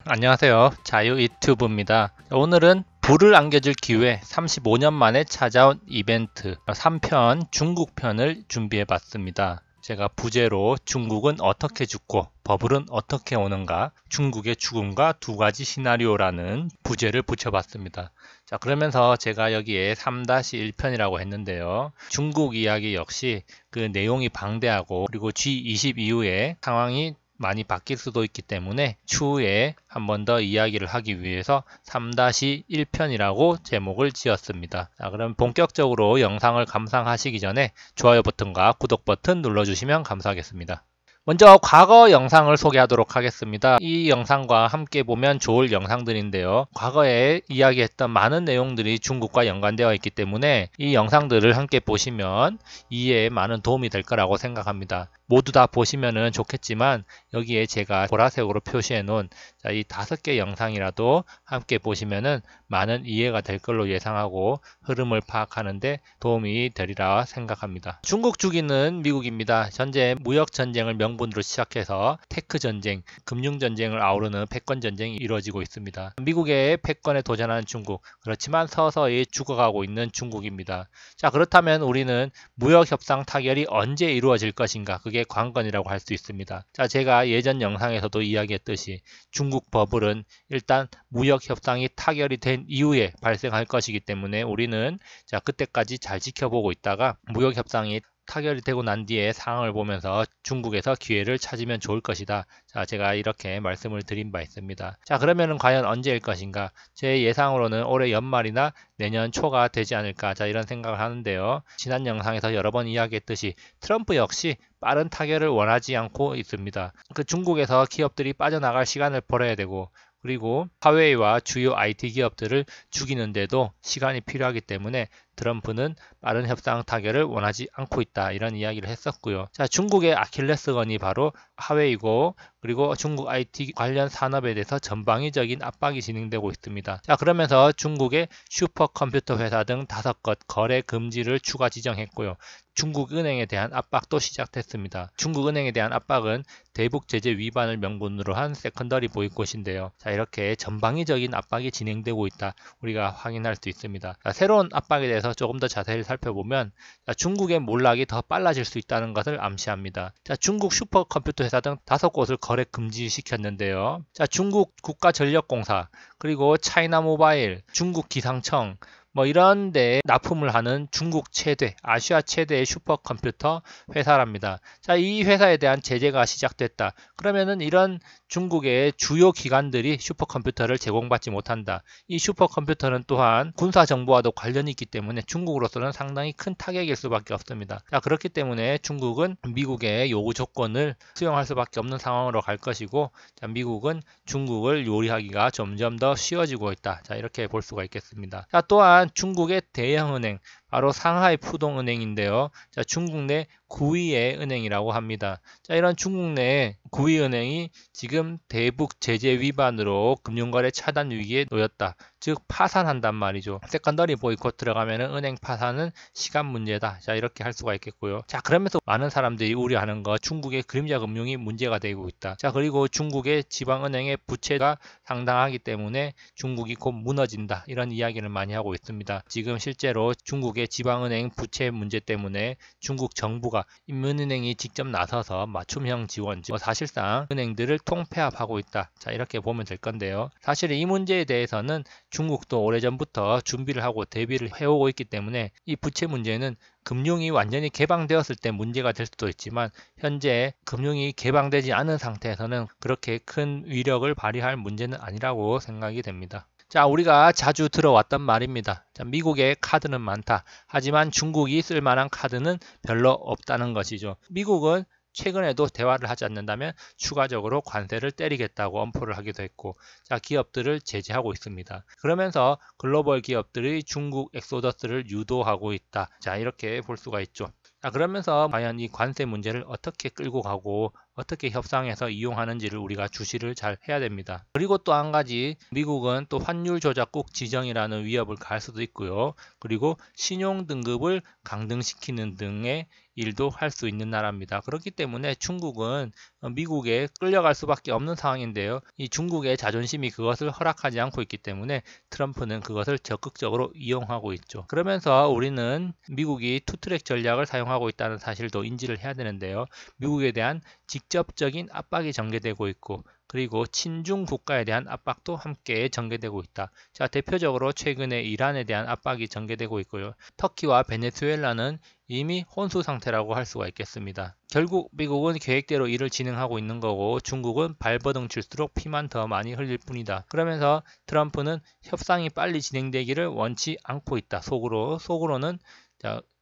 안녕하세요. 자유 유튜브입니다. 오늘은 불을 안겨줄 기회 35년 만에 찾아온 이벤트 3편 중국 편을 준비해 봤습니다. 제가 부제로 중국은 어떻게 죽고 버블은 어떻게 오는가, 중국의 죽음과 두 가지 시나리오라는 부제를 붙여봤습니다. 자, 그러면서 제가 여기에 3-1편이라고 했는데요. 중국 이야기 역시 그 내용이 방대하고 그리고 G20 이후에 상황이 많이 바뀔 수도 있기 때문에 추후에 한 번 더 이야기를 하기 위해서 3-1편이라고 제목을 지었습니다. 자, 그럼 본격적으로 영상을 감상하시기 전에 좋아요 버튼과 구독 버튼 눌러주시면 감사하겠습니다. 먼저 과거 영상을 소개하도록 하겠습니다. 이 영상과 함께 보면 좋을 영상들인데요. 과거에 이야기했던 많은 내용들이 중국과 연관되어 있기 때문에 이 영상들을 함께 보시면 이해에 많은 도움이 될 거라고 생각합니다. 모두 다 보시면 좋겠지만 여기에 제가 보라색으로 표시해 놓은 이 5개 영상이라도 함께 보시면 많은 이해가 될 걸로 예상하고 흐름을 파악하는데 도움이 되리라 생각합니다. 중국 죽이는 미국입니다. 현재 무역전쟁을 명분으로 시작해서 테크전쟁, 금융전쟁을 아우르는 패권전쟁이 이루어지고 있습니다. 미국의 패권에 도전하는 중국, 그렇지만 서서히 죽어가고 있는 중국입니다. 자, 그렇다면 우리는 무역협상 타결이 언제 이루어질 것인가? 그게 관건이라고 할 수 있습니다. 자, 제가 예전 영상에서도 이야기했듯이 중국 버블은 일단 무역협상이 타결이 된 이후에 발생할 것이기 때문에 우리는 자, 그때까지 잘 지켜보고 있다가 무역협상이 타결이 되고 난 뒤에 상황을 보면서 중국에서 기회를 찾으면 좋을 것이다. 자, 제가 이렇게 말씀을 드린 바 있습니다. 자, 그러면은 과연 언제일 것인가? 제 예상으로는 올해 연말이나 내년 초가 되지 않을까. 자, 이런 생각을 하는데요. 지난 영상에서 여러 번 이야기했듯이 트럼프 역시 빠른 타결을 원하지 않고 있습니다. 그 중국에서 기업들이 빠져나갈 시간을 벌어야 되고 그리고 화웨이와 주요 IT 기업들을 죽이는데도 시간이 필요하기 때문에 트럼프는 빠른 협상 타결을 원하지 않고 있다. 이런 이야기를 했었고요. 자, 중국의 아킬레스건이 바로 화웨이고 그리고 중국 IT 관련 산업에 대해서 전방위적인 압박이 진행되고 있습니다. 자, 그러면서 중국의 슈퍼컴퓨터 회사 등 5곳 거래 금지를 추가 지정했고요. 중국은행에 대한 압박도 시작됐습니다. 중국은행에 대한 압박은 대북 제재 위반을 명분으로 한 세컨더리 보이콧인데요. 자, 이렇게 전방위적인 압박이 진행되고 있다. 우리가 확인할 수 있습니다. 자, 새로운 압박에 대해서 조금 더 자세히 살펴보면 중국의 몰락이 더 빨라질 수 있다는 것을 암시합니다. 자, 중국 슈퍼컴퓨터 회사 등 5곳을 거래 금지시켰는데요. 자, 중국 국가전력공사, 그리고 차이나 모바일, 중국 기상청, 이런 데 납품을 하는 중국 최대, 아시아 최대의 슈퍼컴퓨터 회사랍니다. 자, 이 회사에 대한 제재가 시작됐다. 그러면은 이런 중국의 주요 기관들이 슈퍼컴퓨터를 제공받지 못한다. 이 슈퍼컴퓨터는 또한 군사정보와도 관련이 있기 때문에 중국으로서는 상당히 큰 타격일 수밖에 없습니다. 자, 그렇기 때문에 중국은 미국의 요구 조건을 수용할 수밖에 없는 상황으로 갈 것이고, 자, 미국은 중국을 요리하기가 점점 더 쉬워지고 있다. 자, 이렇게 볼 수가 있겠습니다. 자, 또한 중국의 대형은행, 바로 상하이 푸동은행인데요. 자, 중국 내 9위의 은행이라고 합니다. 자, 이런 중국 내 9위 은행이 지금 대북 제재 위반으로 금융거래 차단 위기에 놓였다. 즉 파산한단 말이죠. 세컨더리 보이콧 들어가면 은행 파산은 시간 문제다. 자, 이렇게 할 수가 있겠고요. 자, 그러면서 많은 사람들이 우려하는 거 중국의 그림자 금융이 문제가 되고 있다. 자, 그리고 중국의 지방은행의 부채가 상당하기 때문에 중국이 곧 무너진다. 이런 이야기를 많이 하고 있습니다. 지금 실제로 중국의 지방은행 부채 문제 때문에 중국 정부가 인민은행이 직접 나서서 맞춤형 지원, 사실상 은행들을 통폐합하고 있다. 자, 이렇게 보면 될 건데요. 사실 이 문제에 대해서는 중국도 오래전부터 준비를 하고 대비를 해오고 있기 때문에 이 부채 문제는 금융이 완전히 개방되었을 때 문제가 될 수도 있지만 현재 금융이 개방되지 않은 상태에서는 그렇게 큰 위력을 발휘할 문제는 아니라고 생각이 됩니다. 자, 우리가 자주 들어왔던 말입니다. 자, 미국의 카드는 많다. 하지만 중국이 쓸 만한 카드는 별로 없다는 것이죠. 미국은 최근에도 대화를 하지 않는다면 추가적으로 관세를 때리겠다고 엄포를 하기도 했고, 자, 기업들을 제재하고 있습니다. 그러면서 글로벌 기업들이 중국 엑소더스를 유도하고 있다. 자, 이렇게 볼 수가 있죠. 자, 그러면서 과연 이 관세 문제를 어떻게 끌고 가고 어떻게 협상해서 이용하는지를 우리가 주시를 잘 해야 됩니다. 그리고 또 한 가지, 미국은 또 환율 조작국 지정이라는 위협을 가할 수도 있고요. 그리고 신용 등급을 강등시키는 등의 일도 할 수 있는 나라입니다. 그렇기 때문에 중국은 미국에 끌려갈 수밖에 없는 상황인데요. 이 중국의 자존심이 그것을 허락하지 않고 있기 때문에 트럼프는 그것을 적극적으로 이용하고 있죠. 그러면서 우리는 미국이 투트랙 전략을 사용하고 있다는 사실도 인지를 해야 되는데요. 미국에 대한 직접적인 압박이 전개되고 있고, 그리고 친중 국가에 대한 압박도 함께 전개되고 있다. 자, 대표적으로 최근에 이란에 대한 압박이 전개되고 있고요. 터키와 베네수엘라는 이미 혼수 상태라고 할 수가 있겠습니다. 결국 미국은 계획대로 일을 진행하고 있는 거고, 중국은 발버둥 칠수록 피만 더 많이 흘릴 뿐이다. 그러면서 트럼프는 협상이 빨리 진행되기를 원치 않고 있다. 속으로는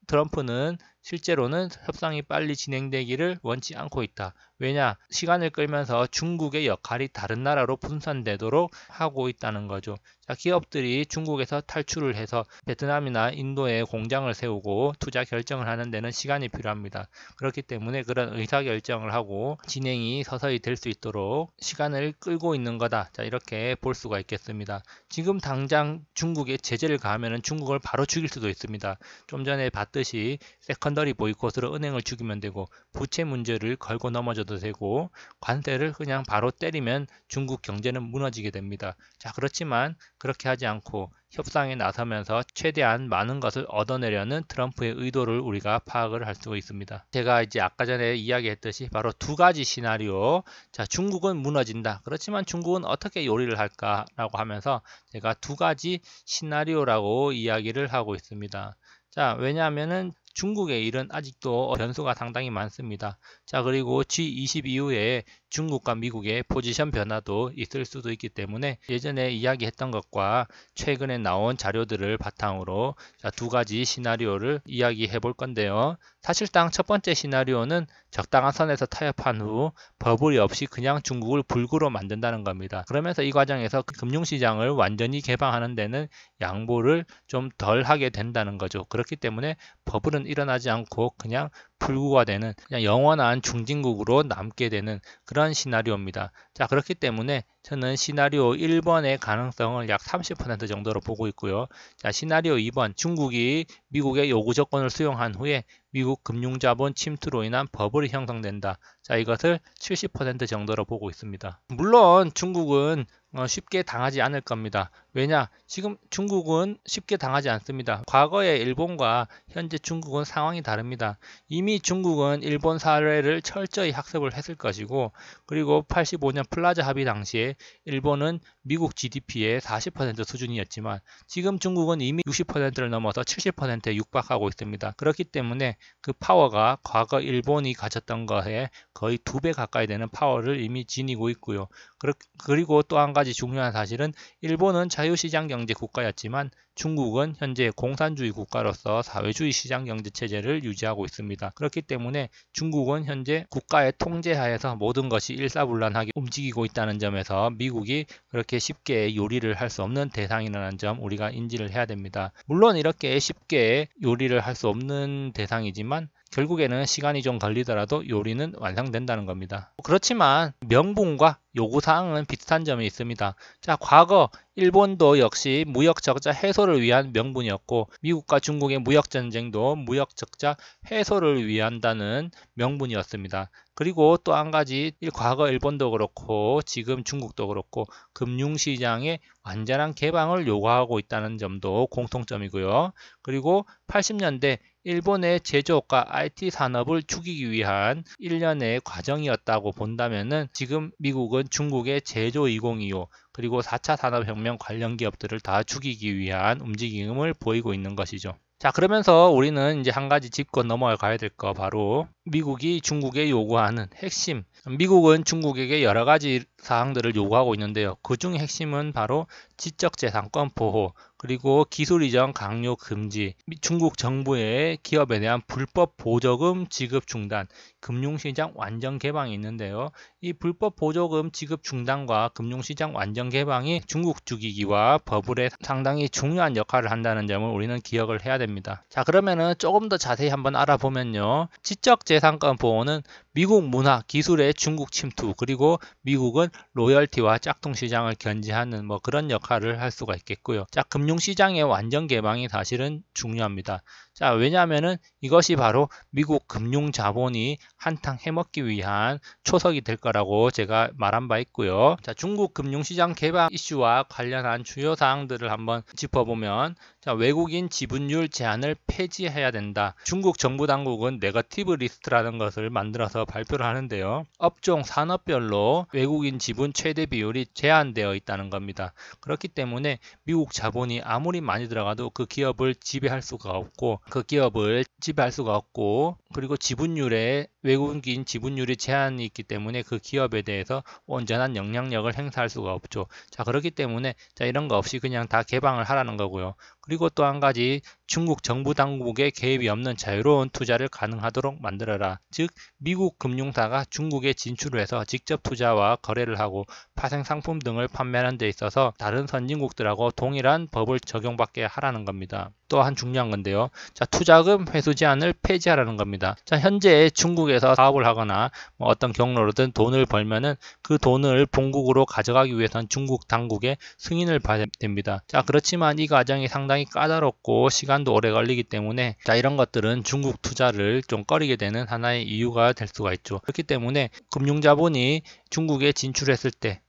트럼프는 실제로는 협상이 빨리 진행되기를 원치 않고 있다. 왜냐? 시간을 끌면서 중국의 역할이 다른 나라로 분산되도록 하고 있다는 거죠. 자, 기업들이 중국에서 탈출을 해서 베트남이나 인도에 공장을 세우고 투자 결정을 하는 데는 시간이 필요합니다. 그렇기 때문에 그런 의사결정을 하고 진행이 서서히 될 수 있도록 시간을 끌고 있는 거다. 자, 이렇게 볼 수가 있겠습니다. 지금 당장 중국에 제재를 가하면 중국을 바로 죽일 수도 있습니다. 좀 전에 봤듯이 세컨더리 보이콧으로 은행을 죽이면 되고, 부채 문제를 걸고 넘어져도 되고, 관세를 그냥 바로 때리면 중국 경제는 무너지게 됩니다. 자, 그렇지만 그렇게 하지 않고 협상에 나서면서 최대한 많은 것을 얻어내려는 트럼프의 의도를 우리가 파악을 할 수 있습니다. 제가 이제 아까 전에 이야기했듯이 바로 두 가지 시나리오. 자, 중국은 무너진다. 그렇지만 중국은 어떻게 요리를 할까라고 하면서 제가 두 가지 시나리오라고 이야기를 하고 있습니다. 자, 왜냐하면은 중국의 일은 아직도 변수가 상당히 많습니다. 자, 그리고 G20 이후에 중국과 미국의 포지션 변화도 있을 수도 있기 때문에 예전에 이야기했던 것과 최근에 나온 자료들을 바탕으로 두 가지 시나리오를 이야기해 볼 건데요. 사실상 첫 번째 시나리오는 적당한 선에서 타협한 후 버블이 없이 그냥 중국을 불구로 만든다는 겁니다. 그러면서 이 과정에서 금융시장을 완전히 개방하는 데는 양보를 좀 덜 하게 된다는 거죠. 그렇기 때문에 버블은 일어나지 않고 그냥 불구가 되는, 그냥 영원한 중진국으로 남게 되는 그런 시나리오입니다. 자, 그렇기 때문에 저는 시나리오 1번의 가능성을 약 30% 정도로 보고 있고요. 자, 시나리오 2번, 중국이 미국의 요구 조건을 수용한 후에 미국 금융자본 침투로 인한 버블이 형성된다. 자, 이것을 70% 정도로 보고 있습니다. 물론 중국은 쉽게 당하지 않을 겁니다. 왜냐? 지금 중국은 쉽게 당하지 않습니다. 과거의 일본과 현재 중국은 상황이 다릅니다. 이미 중국은 일본 사례를 철저히 학습을 했을 것이고, 그리고 85년 플라자 합의 당시에 일본은 미국 GDP의 40% 수준이었지만 지금 중국은 이미 60%를 넘어서 70%에 육박하고 있습니다. 그렇기 때문에 그 파워가 과거 일본이 가졌던 것에 거의 2배 가까이 되는 파워를 이미 지니고 있고요. 그리고 또 한 가지 중요한 사실은 일본은 자유시장 경제 국가였지만 중국은 현재 공산주의 국가로서 사회주의 시장 경제 체제를 유지하고 있습니다. 그렇기 때문에 중국은 현재 국가의 통제하에서 모든 것이 일사불란하게 움직이고 있다는 점에서 미국이 그렇게 쉽게 요리를 할 수 없는 대상이라는 점 우리가 인지를 해야 됩니다. 물론 이렇게 쉽게 요리를 할 수 없는 대상이지만 결국에는 시간이 좀 걸리더라도 요리는 완성된다는 겁니다. 그렇지만 명분과 요구사항은 비슷한 점이 있습니다. 자, 과거 일본도 역시 무역적자 해소를 위한 명분이었고, 미국과 중국의 무역전쟁도 무역적자 해소를 위한다는 명분이었습니다. 그리고 또 한 가지, 과거 일본도 그렇고 지금 중국도 그렇고 금융시장의 완전한 개방을 요구하고 있다는 점도 공통점이고요. 그리고 80년대 일본의 제조업과 IT 산업을 죽이기 위한 일련의 과정이었다고 본다면은 지금 미국은 중국의 제조 2025 그리고 4차 산업혁명 관련 기업들을 다 죽이기 위한 움직임을 보이고 있는 것이죠. 자, 그러면서 우리는 이제 한 가지 짚고 넘어가야 될 거, 바로 미국이 중국에 요구하는 핵심. 미국은 중국에게 여러 가지 사항들을 요구하고 있는데요. 그중 핵심은 바로 지적재산권 보호, 그리고 기술 이전 강요 금지, 중국 정부의 기업에 대한 불법 보조금 지급 중단, 금융시장 완전 개방이 있는데요. 이 불법 보조금 지급 중단과 금융시장 완전 개방이 중국 죽이기와 버블에 상당히 중요한 역할을 한다는 점을 우리는 기억을 해야 됩니다. 자, 그러면은 조금 더 자세히 한번 알아보면요. 지적재산권 보호는 미국 문화, 기술의 중국 침투, 그리고 미국은 로열티와 짝퉁 시장을 견제하는 뭐 그런 역할을 할 수가 있겠고요. 자, 금융시장의 완전 개방이 사실은 중요합니다. 자, 왜냐하면은 이것이 바로 미국 금융 자본이 한탕 해먹기 위한 초석이 될 거라고 제가 말한 바 있고요. 자, 중국 금융시장 개방 이슈와 관련한 주요 사항들을 한번 짚어보면, 자, 외국인 지분율 제한을 폐지해야 된다. 중국 정부 당국은 네거티브 리스트라는 것을 만들어서 발표를 하는데요. 업종 산업별로 외국인 지분 최대 비율이 제한되어 있다는 겁니다. 그렇기 때문에 미국 자본이 아무리 많이 들어가도 그 기업을 지배할 수가 없고, 그리고 지분율에 외국인 지분율이 제한이 있기 때문에 그 기업에 대해서 온전한 영향력을 행사할 수가 없죠. 자, 그렇기 때문에 자, 이런 거 없이 그냥 다 개방을 하라는 거고요. 그리고 또 한 가지, 중국 정부 당국의 개입이 없는 자유로운 투자를 가능하도록 만들어라. 즉, 미국 금융사가 중국에 진출을 해서 직접 투자와 거래를 하고 파생 상품 등을 판매하는 데 있어서 다른 선진국들하고 동일한 법을 적용받게 하라는 겁니다. 또한 중요한 건데요. 자, 투자금 회수 제한을 폐지하라는 겁니다. 자, 현재 중국에서 사업을 하거나 뭐 어떤 경로로든 돈을 벌면은 그 돈을 본국으로 가져가기 위해서는 중국 당국의 승인을 받아야 됩니다. 자, 그렇지만 이 과정이 상당히 까다롭고 시간도 오래 걸리기 때문에 자, 이런 것들은 중국 투자를 좀 꺼리게 되는 하나의 이유가 될 수가 있죠. 그렇기 때문에 금융자본이 중국에 진출했을 때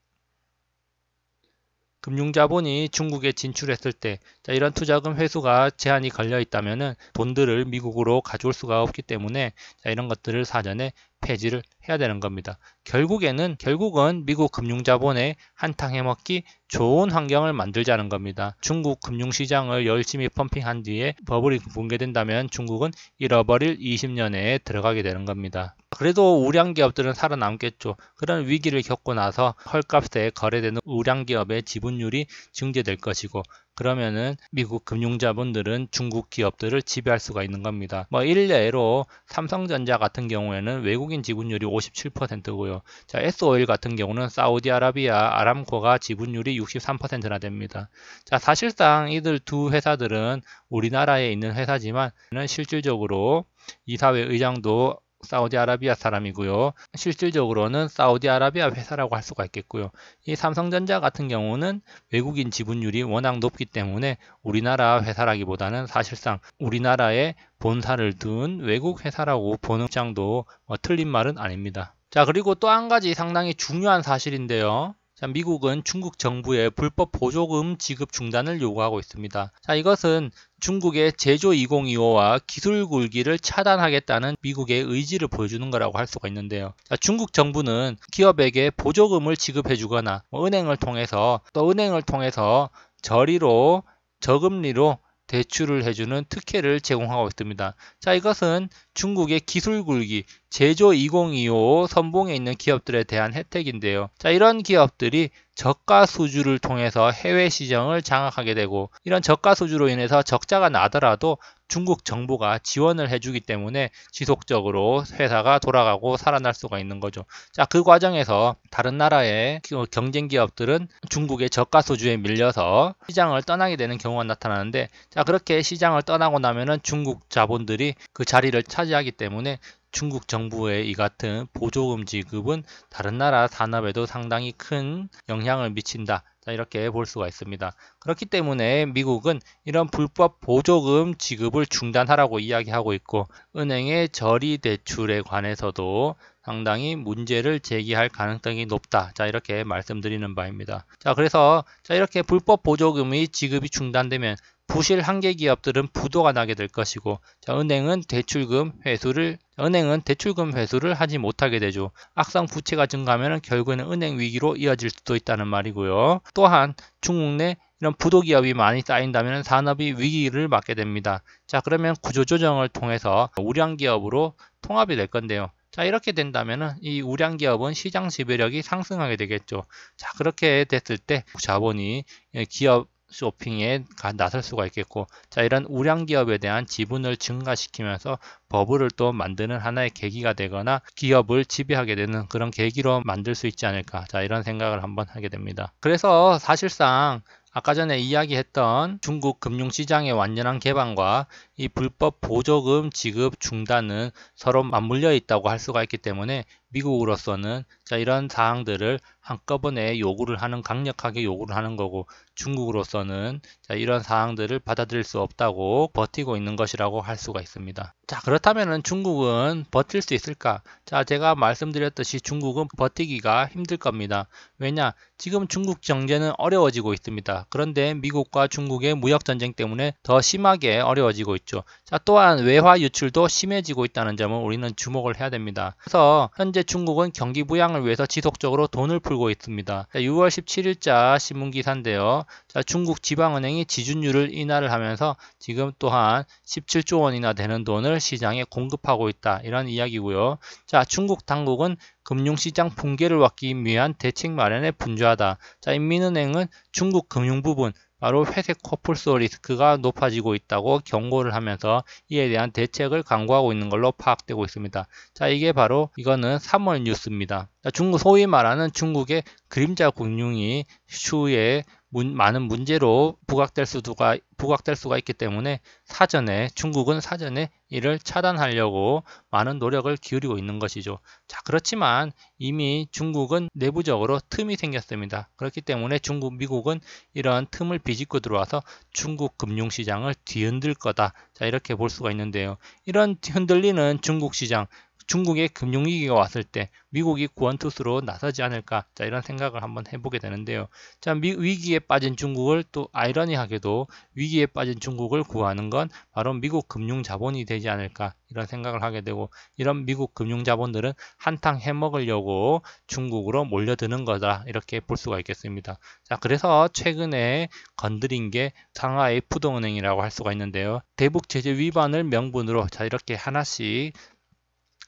자, 이런 투자금 회수가 제한이 걸려 있다면은 돈들을 미국으로 가져올 수가 없기 때문에 자, 이런 것들을 사전에 폐지를 해야 되는 겁니다. 결국은 미국 금융자본에 한탕 해먹기 좋은 환경을 만들자는 겁니다. 중국 금융시장을 열심히 펌핑한 뒤에 버블이 붕괴된다면 중국은 잃어버릴 20년에 들어가게 되는 겁니다. 그래도 우량 기업들은 살아남겠죠. 그런 위기를 겪고 나서 헐값에 거래되는 우량 기업의 지분율이 증대될 것이고, 그러면은 미국 금융자본들은 중국 기업들을 지배할 수가 있는 겁니다. 뭐 일례로 삼성전자 같은 경우에는 외국인 지분율이 57%고요. 자, S-오일 같은 경우는 사우디아라비아 아람코가 지분율이 63%나 됩니다. 자, 사실상 이들 두 회사들은 우리나라에 있는 회사지만 실질적으로 이사회 의장도 사우디아라비아 사람이고요. 실질적으로는 사우디아라비아 회사라고 할 수가 있겠고요. 이 삼성전자 같은 경우는 외국인 지분율이 워낙 높기 때문에 우리나라 회사라기보다는 사실상 우리나라에 본사를 둔 외국 회사라고 보는 입장도 틀린 말은 아닙니다. 자, 그리고 또 한 가지 상당히 중요한 사실인데요. 자, 미국은 중국 정부의 불법 보조금 지급 중단을 요구하고 있습니다. 자, 이것은 중국의 제조 2025와 기술 굴기를 차단하겠다는 미국의 의지를 보여주는 거라고 할 수가 있는데요. 자, 중국 정부는 기업에게 보조금을 지급해 주거나 은행을 통해서 저금리로 대출을 해주는 특혜를 제공하고 있습니다. 자, 이것은 중국의 기술 굴기, 제조 2025 선봉에 있는 기업들에 대한 혜택인데요. 자, 이런 기업들이 저가 수주를 통해서 해외 시장을 장악하게 되고, 이런 저가 수주로 인해서 적자가 나더라도 중국 정부가 지원을 해주기 때문에 지속적으로 회사가 돌아가고 살아날 수가 있는 거죠. 자, 그 과정에서 다른 나라의 경쟁 기업들은 중국의 저가 수주에 밀려서 시장을 떠나게 되는 경우가 나타나는데, 자, 그렇게 시장을 떠나고 나면은 중국 자본들이 그 자리를 차지하기 때문에 중국 정부의 이 같은 보조금 지급은 다른 나라 산업에도 상당히 큰 영향을 미친다. 자, 이렇게 볼 수가 있습니다. 그렇기 때문에 미국은 이런 불법 보조금 지급을 중단하라고 이야기하고 있고, 은행의 저리 대출에 관해서도 상당히 문제를 제기할 가능성이 높다. 자, 이렇게 말씀드리는 바입니다. 자, 그래서 이렇게 불법 보조금이 지급이 중단되면 부실 한계 기업들은 부도가 나게 될 것이고, 자, 은행은 대출금 회수를 하지 못하게 되죠. 악성 부채가 증가하면 결국에는 은행 위기로 이어질 수도 있다는 말이고요. 또한 중국 내 이런 부도 기업이 많이 쌓인다면 산업이 위기를 맞게 됩니다. 자, 그러면 구조조정을 통해서 우량 기업으로 통합이 될 건데요. 자, 이렇게 된다면 이 우량 기업은 시장 지배력이 상승하게 되겠죠. 자, 그렇게 됐을 때 자본이 기업 쇼핑에 나설 수가 있겠고, 자, 이런 우량 기업에 대한 지분을 증가시키면서 버블을 또 만드는 하나의 계기가 되거나 기업을 지배하게 되는 그런 계기로 만들 수 있지 않을까. 자, 이런 생각을 한번 하게 됩니다. 그래서 사실상 아까 전에 이야기했던 중국 금융시장의 완전한 개방과 이 불법 보조금 지급 중단은 서로 맞물려 있다고 할 수가 있기 때문에 미국으로서는 이런 사항들을 한꺼번에 강력하게 요구를 하는 거고, 중국으로서는 이런 사항들을 받아들일 수 없다고 버티고 있는 것이라고 할 수가 있습니다. 자, 그렇다면 중국은 버틸 수 있을까? 자, 제가 말씀드렸듯이 중국은 버티기가 힘들 겁니다. 왜냐? 지금 중국 경제는 어려워지고 있습니다. 그런데 미국과 중국의 무역 전쟁 때문에 더 심하게 어려워지고 있죠. 자, 또한 외화 유출도 심해지고 있다는 점을 우리는 주목을 해야 됩니다. 그래서 현재 중국은 경기 부양을 위해서 지속적으로 돈을 풀고 있습니다. 자, 6월 17일자 신문기사인데요. 자, 중국 지방은행이 지준율을 인하를 하면서 지금 또한 17조 원이나 되는 돈을 시장에 공급하고 있다, 이런 이야기고요. 자, 중국 당국은 금융시장 붕괴를 막기 위한 대책 마련에 분주하다. 자, 인민은행은 중국 금융 부분, 바로 회색 코뿔소 리스크가 높아지고 있다고 경고를 하면서 이에 대한 대책을 강구하고 있는 걸로 파악되고 있습니다. 자, 이거는 3월 뉴스입니다. 자, 소위 말하는 중국의 그림자 금융이 추후에 많은 문제로 부각될 수가 있기 때문에 중국은 사전에 이를 차단하려고 많은 노력을 기울이고 있는 것이죠. 자, 그렇지만 이미 중국은 내부적으로 틈이 생겼습니다. 그렇기 때문에 미국은 이런 틈을 비집고 들어와서 중국 금융시장을 뒤흔들 거다. 자, 이렇게 볼 수가 있는데요. 이런 흔들리는 중국 시장, 중국의 금융위기가 왔을 때 미국이 구원투수로 나서지 않을까, 자, 이런 생각을 한번 해보게 되는데요. 자, 위기에 빠진 중국을, 또 아이러니하게도 위기에 빠진 중국을 구하는 건 바로 미국 금융자본이 되지 않을까, 이런 생각을 하게 되고, 이런 미국 금융자본들은 한탕 해먹으려고 중국으로 몰려드는 거다, 이렇게 볼 수가 있겠습니다. 자, 그래서 최근에 건드린 게 상하이 푸동은행이라고 할 수가 있는데요. 대북 제재 위반을 명분으로 이렇게 하나씩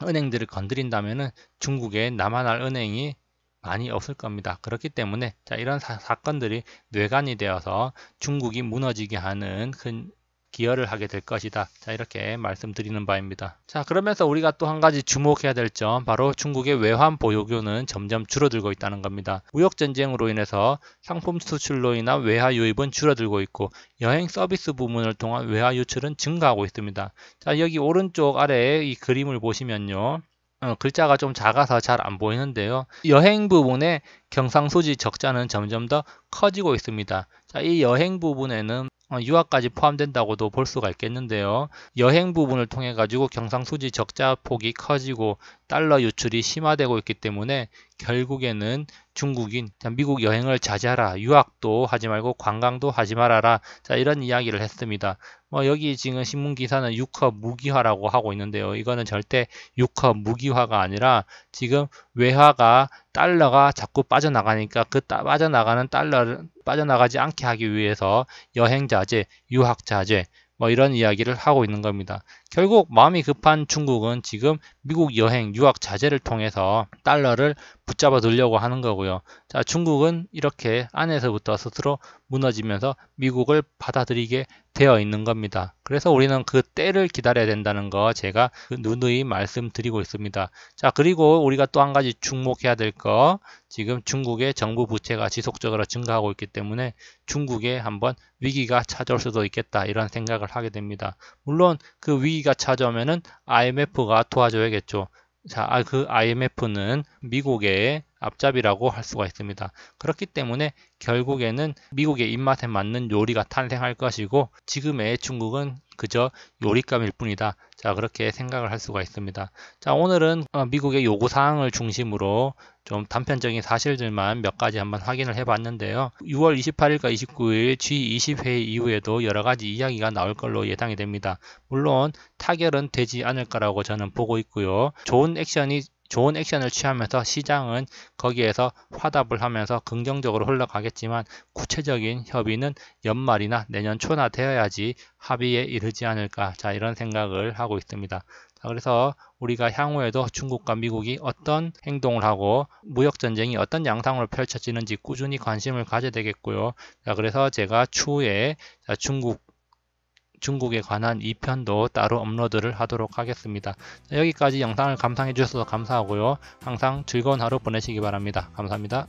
은행들을 건드린다면은 중국에 남아날 은행이 많이 없을 겁니다. 그렇기 때문에 이런 사건들이 뇌관이 되어서 중국이 무너지게 하는 큰 기여를 하게 될 것이다. 자, 이렇게 말씀드리는 바입니다. 자, 그러면서 우리가 또 한 가지 주목해야 될 점, 바로 중국의 외환 보유고는 점점 줄어들고 있다는 겁니다. 무역 전쟁으로 인해서 상품 수출로 인한 외화 유입은 줄어들고 있고, 여행 서비스 부문을 통한 외화 유출은 증가하고 있습니다. 자, 여기 오른쪽 아래에 이 그림을 보시면요. 글자가 좀 작아서 잘 안 보이는데요. 여행 부분의 경상수지 적자는 점점 더 커지고 있습니다. 자, 이 여행 부분에는 유학까지 포함된다고도 볼 수가 있겠는데요. 여행 부분을 통해 가지고 경상수지 적자 폭이 커지고 달러 유출이 심화되고 있기 때문에 결국에는 중국인 미국 여행을 자제하라, 유학도 하지 말고 관광도 하지 말아라, 자, 이런 이야기를 했습니다. 여기 지금 신문 기사는 6컵 무기화라고 하고 있는데요. 이거는 절대 6컵 무기화가 아니라 지금 달러가 자꾸 빠져나가니까 그 빠져나가는 달러를 빠져나가지 않게 하기 위해서 여행 자제, 유학 자제, 이런 이야기를 하고 있는 겁니다. 결국 마음이 급한 중국은 지금 미국 여행, 유학 자제를 통해서 달러를 붙잡아 두려고 하는 거고요. 자, 중국은 이렇게 안에서부터 스스로 무너지면서 미국을 받아들이게 되어 있는 겁니다. 그래서 우리는 그 때를 기다려야 된다는 거 제가 누누이 말씀드리고 있습니다. 자, 그리고 우리가 또 한 가지 주목해야 될 거, 지금 중국의 정부 부채가 지속적으로 증가하고 있기 때문에 중국에 한번 위기가 찾아올 수도 있겠다, 이런 생각을 하게 됩니다. 물론 그 위기가 찾아오면은 IMF가 도와줘야겠죠. 자, 그 IMF는 미국의 앞잡이라고 할 수가 있습니다. 그렇기 때문에 결국에는 미국의 입맛에 맞는 요리가 탄생할 것이고, 지금의 중국은 그저 요리감일 뿐이다. 자, 그렇게 생각을 할 수가 있습니다. 자, 오늘은 미국의 요구사항을 중심으로 좀 단편적인 사실들만 몇 가지 한번 확인을 해봤는데요. 6월 28일과 29일 G20 회의 이후에도 여러 가지 이야기가 나올 걸로 예상이 됩니다. 물론 타결은 되지 않을 거라고 저는 보고 있고요. 좋은 액션을 취하면서 시장은 거기에서 화답을 하면서 긍정적으로 흘러가겠지만, 구체적인 협의는 연말이나 내년 초나 되어야지 합의에 이르지 않을까, 자, 이런 생각을 하고 있습니다. 자, 그래서 우리가 향후에도 중국과 미국이 어떤 행동을 하고 무역전쟁이 어떤 양상으로 펼쳐지는지 꾸준히 관심을 가져야 되겠고요. 자, 그래서 제가 추후에 중국에 관한 2편도 따로 업로드를 하도록 하겠습니다. 자, 여기까지 영상을 감상해 주셔서 감사하고요. 항상 즐거운 하루 보내시기 바랍니다. 감사합니다.